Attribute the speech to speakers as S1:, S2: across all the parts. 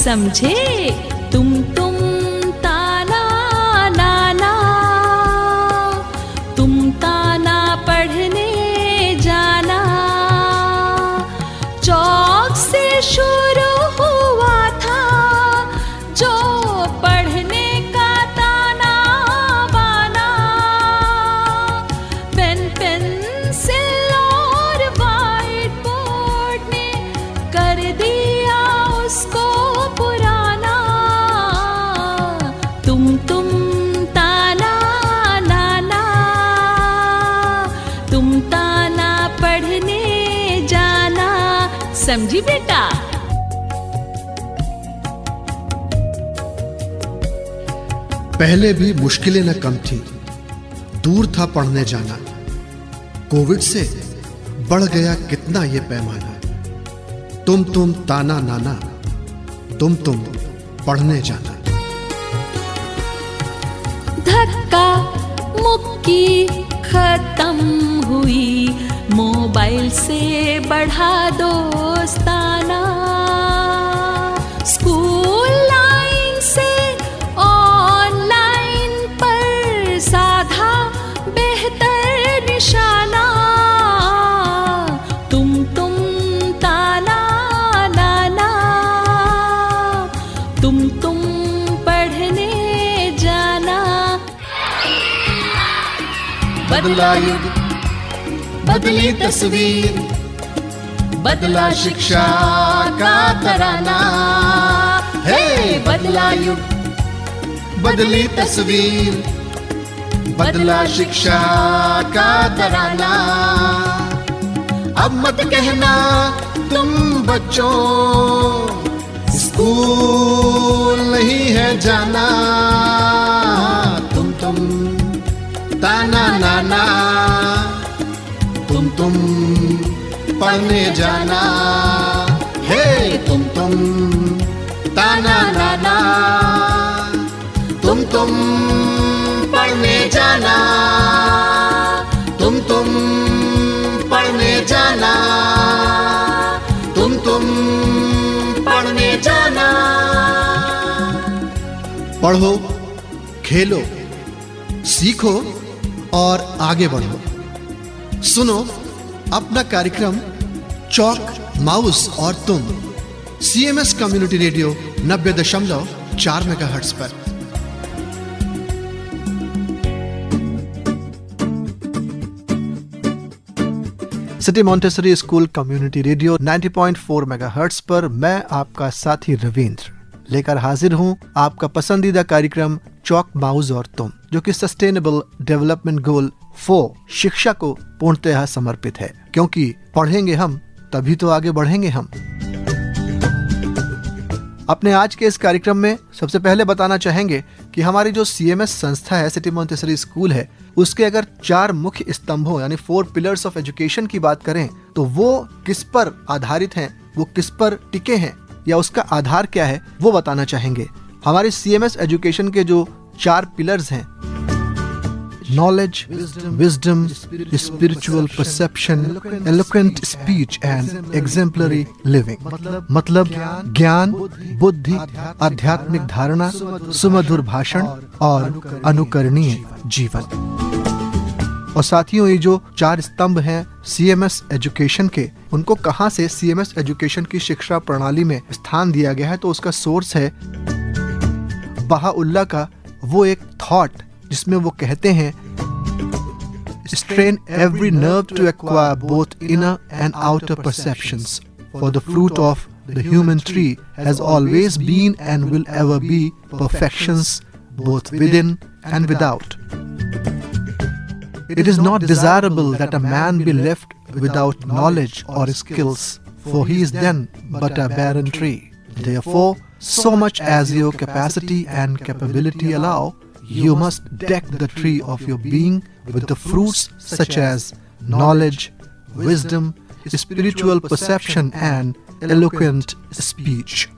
S1: समझे? तुम ताना नाना, तुम ताना पढ़ने जाना। चौक से शुरू हुआ था जो पढ़ने का ताना बाना। पेन पेंसिल और व्हाइट बोर्ड ने कर दिया उसको पुराना। तुम ताना नाना, तुम ताना पढ़ने जाना। समझी बेटा?
S2: पहले भी मुश्किलें न कम थी, दूर था पढ़ने जाना। कोविड से बढ़ गया कितना ये पैमाना। तुम ताना नाना, तुम पढ़ने जाना।
S1: धक्का मुक्की खत्म हुई, मोबाइल से बढ़ा दोस्ताना। स्कूल लाइन से ऑनलाइन पर साधा बेहतर निशाना। तुम ताना नाना, तुम पढ़ने जाना।
S3: बदला युग, बदली तस्वीर, बदला शिक्षा का तराना। हे बदला युग, बदली तस्वीर, बदला शिक्षा का तराना। अब मत कहना तुम बच्चों स्कूल नहीं है जाना। तुम ताना नाना, तुम पढ़ने जाना। हे तुम ताना नाना, तुम पढ़ने जाना। तुम पढ़ने जाना, तुम पढ़ने जाना।
S2: पढ़ो, खेलो, सीखो और आगे बढ़ो। सुनो अपना कार्यक्रम चौक माउस और तुम, CMS कम्युनिटी रेडियो 90.4 मेगाहर्ट्ज पर। City Montessori school community radio 90.4 megahertz पर मैं आपका साथी रविंद्र लेकर हाजिर हूं आपका पसंदीदा कार्यक्रम चौक माउस और तुम, जो कि सस्टेनेबल डेवलपमेंट गोल 4 शिक्षा को पूर्णतः समर्पित है। क्योंकि पढ़ेंगे हम तभी तो आगे बढ़ेंगे हम। अपने आज के इस कार्यक्रम में सबसे पहले बताना चाहेंगे कि हमारी जो CMS संस्था है, सिटी मॉन्टेसरी स्कूल है, उसके अगर 4 मुख्य स्तंभों यानी 4 पिलर्स ऑफ एजुकेशन की बात करें तो वो किस पर आधारित हैं, वो किस पर टिके हैं या उसका आधार क्या है, वो बताना चाहेंगे। हमारे CMS एजुकेशन के जो 4 पिलर्स हैं, knowledge, wisdom, spiritual perception, eloquent speech and exemplary living। मतलब ज्ञान, बुद्धि, आध्यात्मिक धारणा, सुमधुर भाषण और अनुकरणीय जीवन। और साथियों, ये जो 4 स्तंभ हैं CMS एजुकेशन के, उनको कहाँ से CMS एजुकेशन की शिक्षा प्रणाली में स्थान दिया गया है, तो उसका सोर्स है बहाउल्लाह का वो एक थॉट जिसमें वो कहते हैं, strain every nerve to acquire both inner and outer perceptions, for the fruit of the human tree has always been and will ever be perfections both within and without. It is not desirable that a man be left without knowledge or skills, for he is then but a barren tree. Therefore, so much as your capacity and capability allow, you must deck the tree of your being with the fruits such as knowledge, wisdom, spiritual perception and eloquent speech.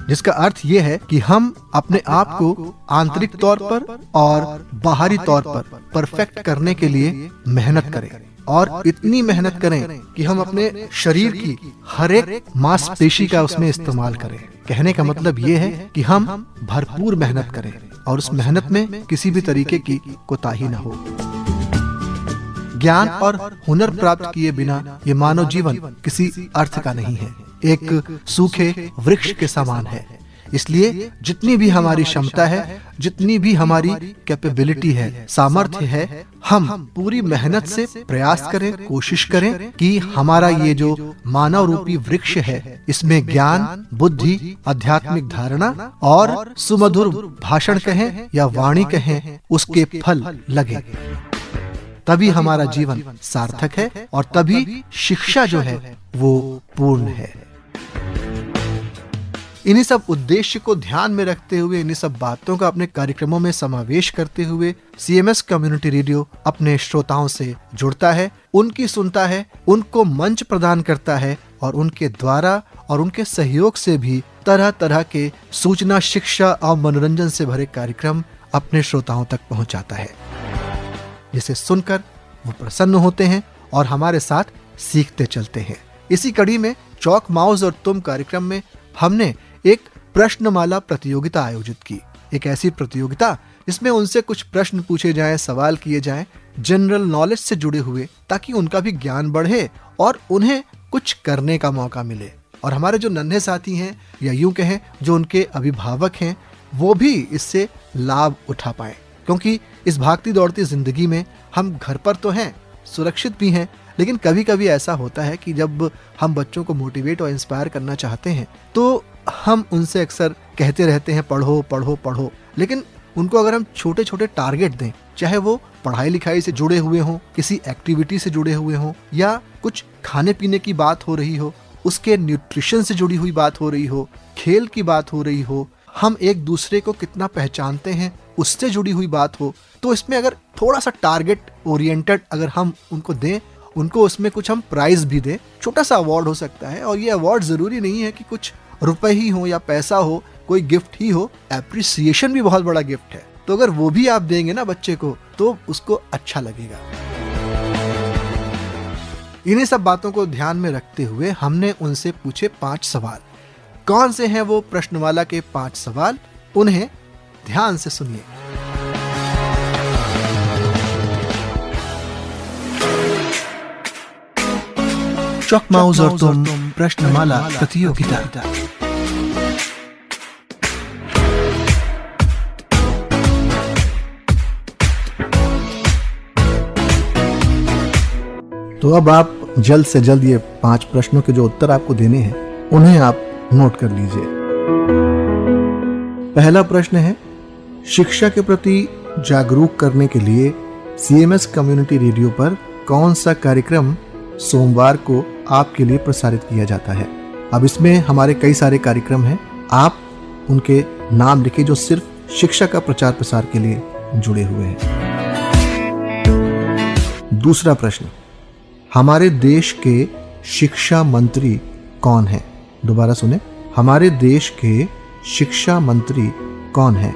S2: जिसका अर्थ ये है कि हम अपने आप को आंतरिक तौर पर और बाहरी तौर पर परफेक्ट करने के लिए मेहनत करें और इतनी मेहनत करें कि हम अपने शरीर की हर एक मांसपेशी का उसमें इस्तेमाल करें। कहने का मतलब ये है कि हम भरपूर मेहनत करें और उस मेहनत में किसी भी तरीके की कोताही न हो। ज्ञान और हुनर प्राप्त किए बिना ये मानव जीवन किसी अर्थ का नहीं है, एक सूखे वृक्ष के समान है। इसलिए जितनी भी हमारी क्षमता है, जितनी भी हमारी कैपेबिलिटी है, सामर्थ्य है, हम पूरी मेहनत से प्रयास करें, कोशिश करें कि हमारा ये जो मानव रूपी वृक्ष है इसमें ज्ञान, बुद्धि, आध्यात्मिक धारणा और सुमधुर भाषण कहें या वाणी कहें, उसके फल लगे। तभी हमारा जीवन सार्थक है और तभी शिक्षा जो है वो पूर्ण है। इन्हीं सब उद्देश्य को ध्यान में रखते हुए, इन्हीं सब बातों का अपने कार्यक्रमों में समावेश करते हुए सीएमएस कम्युनिटी रेडियो अपने श्रोताओं से जुड़ता है, उनकी सुनता है, उनको मंच प्रदान करता है और उनके द्वारा और उनके सहयोग से भी तरह तरह के सूचना, शिक्षा और मनोरंजन से भरे कार्यक्रम अपने श्रोताओं तक पहुंचाता है, जिसे सुनकर वो प्रसन्न होते हैं और हमारे साथ सीखते चलते हैं। इसी कड़ी में चौक माउस और तुम कार्यक्रम में हमने एक प्रश्नमाला प्रतियोगिता आयोजित की। एक ऐसी प्रतियोगिता जिसमें उनसे कुछ प्रश्न पूछे जाएं, सवाल किए जाएं जनरल नॉलेज से जुड़े हुए, ताकि उनका भी ज्ञान बढ़े और उन्हें कुछ करने का मौका मिले। और हमारे जो नन्हे साथी हैं या यूं कहें जो उनके अभिभावक हैं, वो भी इससे लाभ उठा पाएं। क्योंकि इस भागती दौड़ती जिंदगी में हम घर पर तो हैं, सुरक्षित भी हैं, लेकिन कभी कभी ऐसा होता है कि जब हम बच्चों को मोटिवेट और इंस्पायर करना चाहते हैं तो हम उनसे अक्सर कहते रहते हैं पढ़ो पढ़ो पढ़ो, लेकिन उनको अगर हम छोटे छोटे टारगेट दें, चाहे वो पढ़ाई लिखाई से जुड़े हुए हों, किसी एक्टिविटी से जुड़े हुए हों, या कुछ खाने पीने की बात हो रही हो, उसके न्यूट्रिशन से जुड़ी हुई बात हो रही हो, खेल की बात हो रही हो, हम एक दूसरे को कितना पहचानते हैं उससे जुड़ी हुई बात हो, तो इसमें अगर थोड़ा सा टारगेट ओरिएंटेड अगर हम उनको दें, उनको उसमें कुछ हम प्राइज भी दें, छोटा सा अवार्ड हो सकता है। और ये अवार्ड जरूरी नहीं है कि कुछ रुपए ही हो या पैसा हो, कोई गिफ्ट ही हो, एप्रिसिएशन भी बहुत बड़ा गिफ्ट है। तो अगर वो भी आप देंगे ना बच्चे को, तो उसको अच्छा लगेगा। इन्हीं सब बातों को ध्यान में रखते हुए हमने उनसे पूछे 5 सवाल। कौन से हैं वो प्रश्नमाला के 5 सवाल, उन्हें ध्यान से सुनिए। चौक माउस और तुम प्रश्नमाला प्रतियोगिता। तो अब आप जल्द से जल्द ये 5 प्रश्नों के जो उत्तर आपको देने हैं उन्हें आप नोट कर लीजिए। पहला प्रश्न है, शिक्षा के प्रति जागरूक करने के लिए सीएमएस कम्युनिटी रेडियो पर कौन सा कार्यक्रम सोमवार को आपके लिए प्रसारित किया जाता है? अब इसमें हमारे कई सारे कार्यक्रम हैं, आप उनके नाम लिखिए जो सिर्फ शिक्षा का प्रचार प्रसार के लिए जुड़े हुए हैं। दूसरा प्रश्न, हमारे देश के शिक्षा मंत्री कौन हैं? दोबारा सुने, हमारे देश के शिक्षा मंत्री कौन हैं?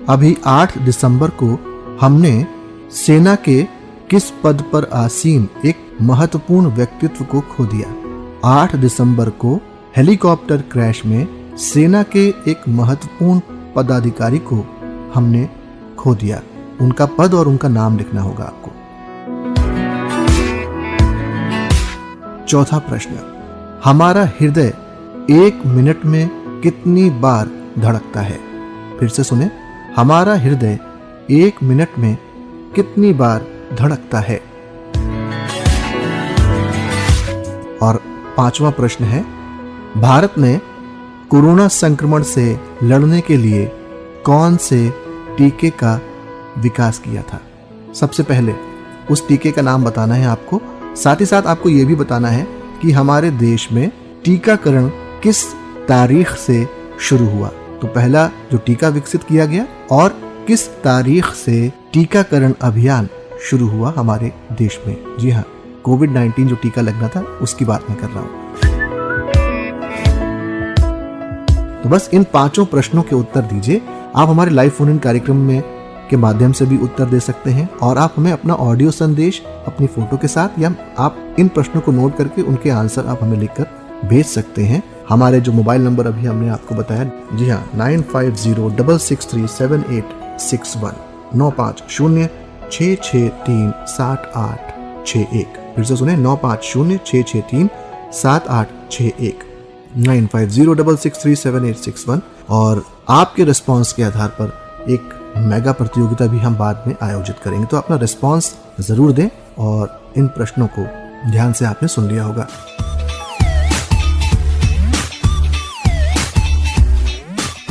S2: अभी 8 दिसंबर को हमने सेना के किस पद पर आसीन एक महत्वपूर्ण व्यक्तित्व को खो दिया। 8 दिसंबर को हेलीकॉप्टर क्रैश में सेना के एक महत्वपूर्ण पदाधिकारी को हमने खो दिया। उनका पद और उनका नाम लिखना होगा आपको। चौथा प्रश्न, हमारा हृदय 1 मिनट में कितनी बार धड़कता है? फिर से सुने, हमारा हृदय 1 मिनट में कितनी बार धड़कता है? और 5वां प्रश्न है, भारत ने कोरोना संक्रमण से लड़ने के लिए कौन से टीके का विकास किया था? सबसे पहले उस टीके का नाम बताना है आपको। साथ ही साथ आपको यह भी बताना है कि हमारे देश में टीकाकरण किस तारीख से शुरू हुआ। तो पहला जो टीका विकसित किया गया और किस तारीख से टीकाकरण अभियान शुरू हुआ हमारे देश में। जी हाँ, कोविड-19 जो टीका लगना था उसकी बात मैं कर रहा हूं। तो बस इन 5 प्रश्नों के उत्तर दीजिए। आप हमारे लाइव फोन इन कार्यक्रम में के माध्यम से भी उत्तर दे सकते हैं, और आप हमें अपना ऑडियो संदेश अपनी फोटो के साथ या आप इन प्रश्नों को नोट करके उनके आंसर आप हमें लिखकर भेज सकते हैं। हमारे जो मोबाइल नंबर अभी हमने आपको बताया, जी हाँ, 9506637861 95066378661। फिर से सुने, 95066378661 95066378661। और आपके रिस्पॉन्स के आधार पर एक मेगा प्रतियोगिता भी हम बाद में आयोजित करेंगे, तो अपना रिस्पॉन्स जरूर दें। और इन प्रश्नों को ध्यान से आपने सुन लिया होगा।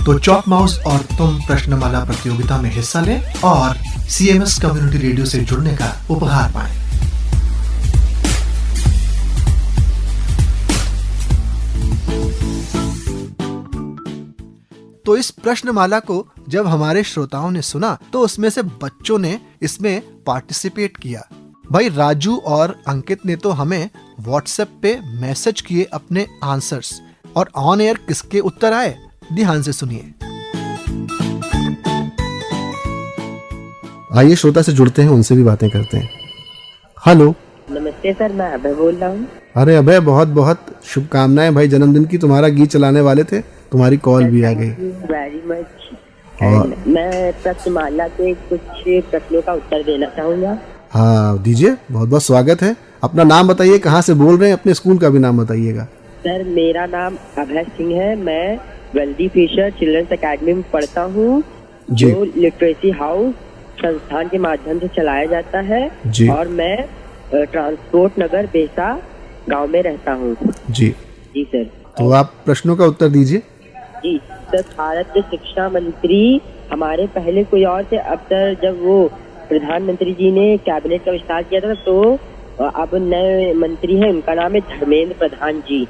S2: तो चॉक माउस और तुम प्रश्नमाला प्रतियोगिता में हिस्सा लें और सीएमएस कम्युनिटी रेडियो से जुड़ने का उपहार पाएं। तो इस प्रश्नमाला को जब हमारे श्रोताओं ने सुना तो उसमें से बच्चों ने इसमें पार्टिसिपेट किया। भाई राजू और अंकित ने तो हमें व्हाट्सएप पे मैसेज किए अपने आंसर्स, और ऑन एयर किसके उत्तर आए ध्यान से सुनिए। आइए श्रोता से जुड़ते हैं, उनसे भी बातें करते हैं। हेलो,
S4: नमस्ते सर, मैं अभय बोल रहा हूँ।
S2: अरे अभय, बहुत बहुत शुभकामनाएं भाई जन्मदिन की। तुम्हारा गीत चलाने वाले थे, तुम्हारी कॉल भी आ गई।
S4: Very much. मैं प्रश्नमाला के कुछ प्रश्नों का उत्तर देना चाहूँगा।
S2: हाँ दीजिए, बहुत बहुत स्वागत है। अपना नाम बताइए, कहाँ से बोल रहे हैं, अपने स्कूल का भी नाम बताइएगा।
S4: सर मेरा नाम अभय सिंह है, मैं वेल्दी फिशर चिल्ड्रंस एकेडमी में पढ़ता हूँ, जो लिटरेसी हाउस संस्थान के माध्यम से चलाया जाता है जी। और मैं ट्रांसपोर्ट नगर बेसा गांव में रहता हूँ। जी जी सर।
S2: तो आप प्रश्नों का उत्तर दीजिए।
S4: जी सर, भारत के शिक्षा मंत्री हमारे पहले कोई और थे, अब सर जब वो प्रधानमंत्री जी ने कैबिनेट का विस्तार किया था तो अब नए मंत्री हैं, उनका नाम है धर्मेंद्र प्रधान जी।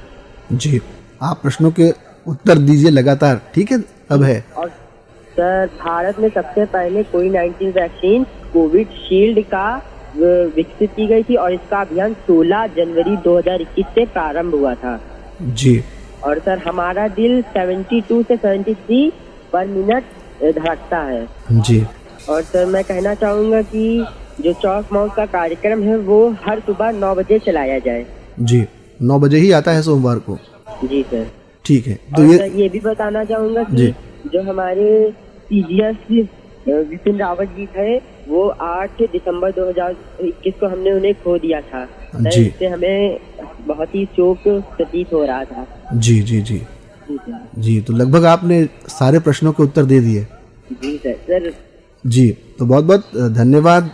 S2: जी, आप प्रश्नों के उत्तर दीजिए लगातार, ठीक है। अब है
S4: और सर, भारत में सबसे पहले कोविड-19 वैक्सीन कोविशील्ड का विकसित की गई थी और इसका अभियान 16 जनवरी 2021 से प्रारंभ हुआ था। जी। और सर हमारा दिल 72 से 73 पर मिनट धड़कता है। जी। और सर मैं कहना चाहूँगा कि जो चॉक माउस का कार्यक्रम है वो हर सुबह 9 बजे चलाया जाए। जी, 9 बजे ही आता है सोमवार को। जी सर। ठीक है। तो ये भी बताना चाहूँगा कि जो हमारे सीजीएस विपिन रावत जी थे वो 8 दिसंबर 2021 को हमने उन्हें खो दिया था। इससे हमें बहुत ही शोक प्रतीत हो रहा था। जी जी जी जी। तो लगभग आपने सारे प्रश्नों के उत्तर दे दिए। जी सर। जी, तो बहुत बहुत धन्यवाद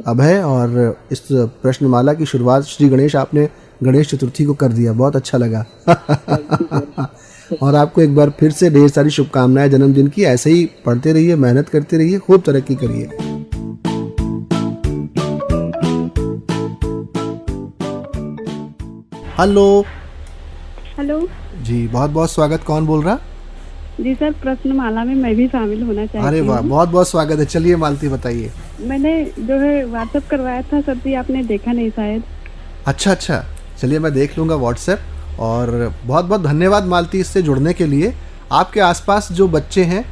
S4: अभय। और इस प्रश्नमाला की शुरुआत श्री गणेश, आपने गणेश चतुर्थी को कर दिया, बहुत अच्छा लगा। और आपको एक बार फिर से ढेर सारी शुभकामनाएं जन्मदिन की। ऐसे ही पढ़ते रहिए, मेहनत करते रहिए, खूब तरक्की करिए। हेलो।
S5: हेलो
S2: जी, बहुत बहुत स्वागत। कौन बोल रहा?
S5: जी सर, प्रश्नमाला में मैं भी शामिल होना चाहती हूँ।
S2: अरे वाह, बहुत बहुत स्वागत है। चलिए मालती, बताइए।
S5: मैंने जो है व्हाट्सएप करवाया था सर जी, आपने देखा नहीं शायद। अच्छा
S2: अच्छा, चलिए मैं देख लूँगा व्हाट्सएप। और बहुत बहुत धन्यवाद मालती इससे जुड़ने के लिए। आपके आसपास जो बच्चे हैं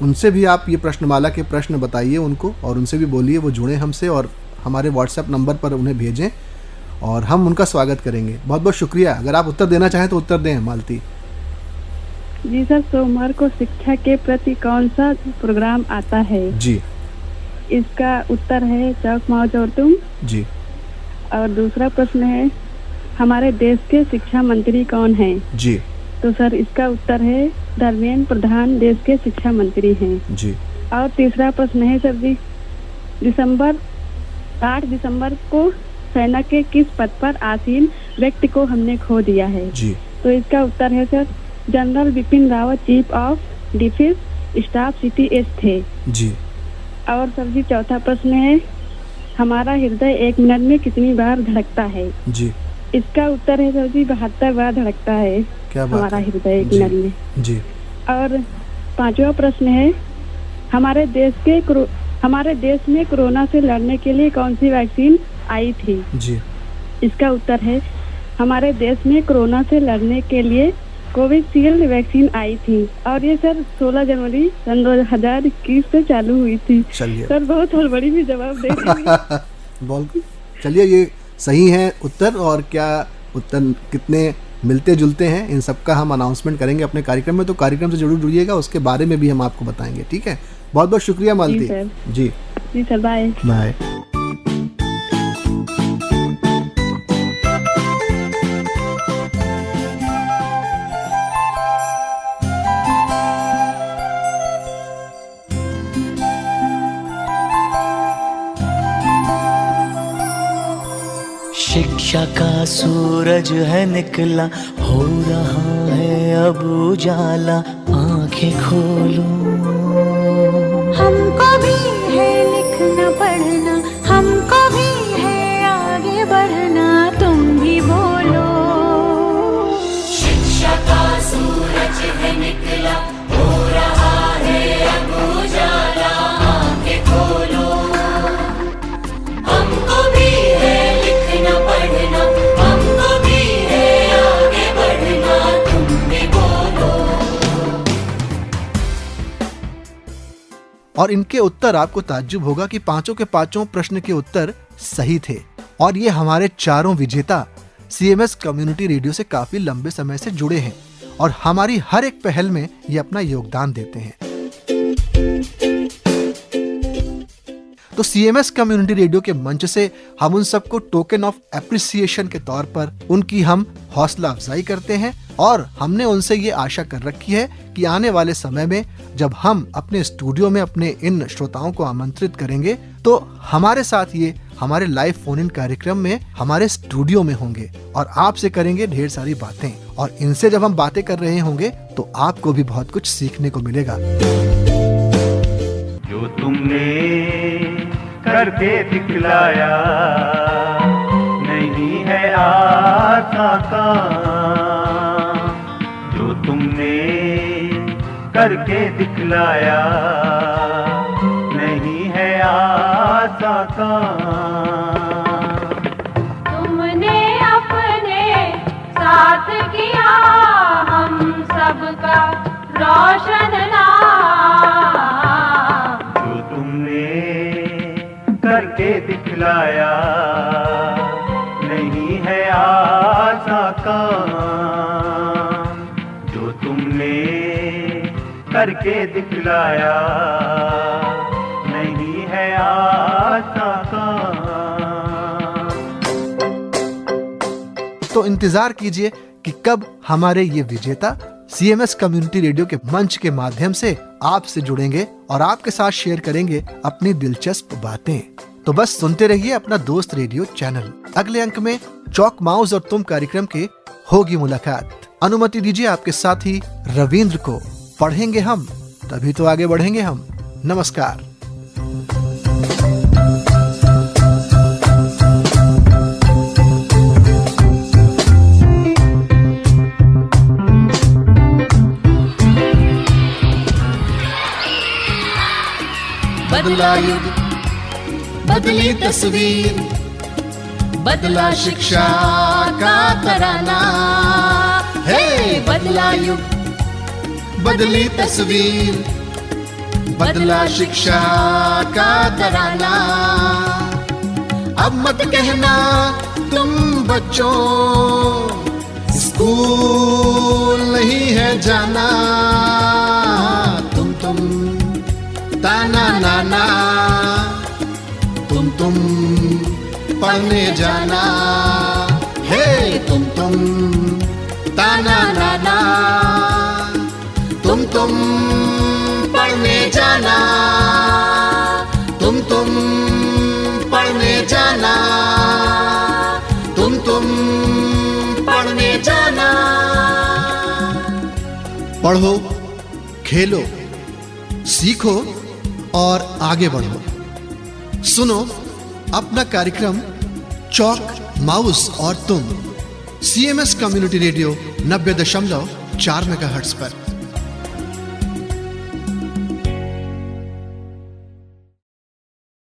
S2: उनसे भी आप ये प्रश्नमाला के प्रश्न बताइए उनको, और उनसे भी बोलिए वो जुड़ें हमसे और हमारे व्हाट्सएप नंबर पर उन्हें भेजें और हम उनका स्वागत करेंगे। बहुत बहुत शुक्रिया। अगर आप उत्तर देना चाहें तो उत्तर दें मालती।
S5: जी सर, सोमवार को शिक्षा के प्रति कौन सा प्रोग्राम आता है? जी, इसका उत्तर है चॉक माउस और तुम। जी। और दूसरा प्रश्न है हमारे देश के शिक्षा मंत्री कौन हैं? जी। तो सर इसका उत्तर है धर्मेंद्र प्रधान देश के शिक्षा मंत्री हैं। जी। और तीसरा प्रश्न है सर जी, 8 दिसंबर को सेना के किस पद पर आसीन व्यक्ति को हमने खो दिया है? जी। तो इसका उत्तर है sir general Bipin Rawat, chief of defence staff CTS थे। जी। और सर जी चौथा प्रश्न है हमारा हृदय 1 मिनट में कितनी बार धड़कता है? जी। इसका उत्तर है सर जी 72 बार धड़कता है। क्या बात हमारा हृदय 1 मिनट में। जी। और पांचवा प्रश्न है हमारे देश में कोरोना से लड़ने के लिए कौन सी वैक्सीन आई थी? जी। इसका उत्तर है हमारे देश में कोरोना से लड़ने के लिए कोविशील्ड वैक्सीन आई थी और ये सर 16 जनवरी सन 2021 से चालू हुई थी।
S2: चलिए
S5: सर बहुत हड़बड़ी भी जवाब दे दी।
S2: बोल चलिए, ये सही है उत्तर, और क्या उत्तर कितने मिलते जुलते हैं इन सब का हम अनाउंसमेंट करेंगे अपने कार्यक्रम में, तो कार्यक्रम से जरूर जुड़िएगा, उसके बारे में भी हम आपको बताएंगे। ठीक है, बहुत बहुत शुक्रिया मालती जी।
S5: जी सर, बाय
S2: बाय।
S6: शिक्षा का सूरज है निकला, हो रहा है अब उजाला, आंखें खोलो।
S1: हमको भी है लिखना पढ़ना, हमको भी है आगे बढ़ना, तुम भी बोलो।
S3: शिक्षा का सूरज है निकला, हो रहा है अब उजाला, आंखें खोलो। हमको भी है लिखना पढ़ना, हमको भी है आगे बढ़ना, तुम भी बोलो।
S2: और इनके उत्तर आपको ताज्जुब होगा कि पांचों के पांचों प्रश्न के उत्तर सही थे, और ये हमारे चारों विजेता सीएमएस कम्युनिटी रेडियो से काफी लंबे समय से जुड़े हैं और हमारी हर एक पहल में ये अपना योगदान देते हैं। तो सीएमएस कम्युनिटी रेडियो के मंच से हम उन सबको टोकन ऑफ एप्रिसिएशन के तौर पर उनकी हम हौसला अफजाई करते हैं, और हमने उनसे ये आशा कर रखी है कि आने वाले समय में जब हम अपने स्टूडियो में अपने इन श्रोताओं को आमंत्रित करेंगे तो हमारे साथ ये हमारे लाइव फोन इन कार्यक्रम में हमारे स्टूडियो में होंगे और आपसे करेंगे ढेर सारी बातें, और इनसे जब हम बातें कर रहे होंगे तो आपको भी बहुत कुछ सीखने को मिलेगा।
S7: जो तुमने करके दिखलाया नहीं है आसान काम, जो तुमने करके दिखलाया नहीं है आसान काम।
S1: तुमने अपने साथ किया हम सबका रोशन नाम,
S7: जो तुमने करके दिखलाया नहीं है आसान काम, जो तुमने करके दिखलाया नहीं है आसान काम।
S2: तो इंतजार कीजिए कि कब हमारे ये विजेता सीएमएस कम्युनिटी रेडियो के मंच के माध्यम से आपसे जुड़ेंगे और आपके साथ शेयर करेंगे अपनी दिलचस्प बातें। तो बस सुनते रहिए अपना दोस्त रेडियो चैनल। अगले अंक में चौक माउस और तुम कार्यक्रम के होगी मुलाकात। अनुमति दीजिए आपके साथी रविंद्र को। पढ़ेंगे हम तभी तो आगे बढ़ेंगे हम। नमस्कार।
S3: बदला युग, बदली तस्वीर, बदला शिक्षा का तराना। हे बदला युग, बदली तस्वीर, बदला शिक्षा का तराना। अब मत कहना तुम बच्चों स्कूल नहीं है जाना, तुम ताना नाना, तुम पढ़ने जाना। हे तुम ताना नाना, तुम पढ़ने जाना, तुम पढ़ने जाना, तुम पढ़ने जाना।
S2: पढ़ो, खेलो, सीखो और आगे बढ़ो। सुनो अपना कार्यक्रम चौक माउस और तुम सीएमएस कम्युनिटी रेडियो 90.4 मेगाहर्ट्ज पर।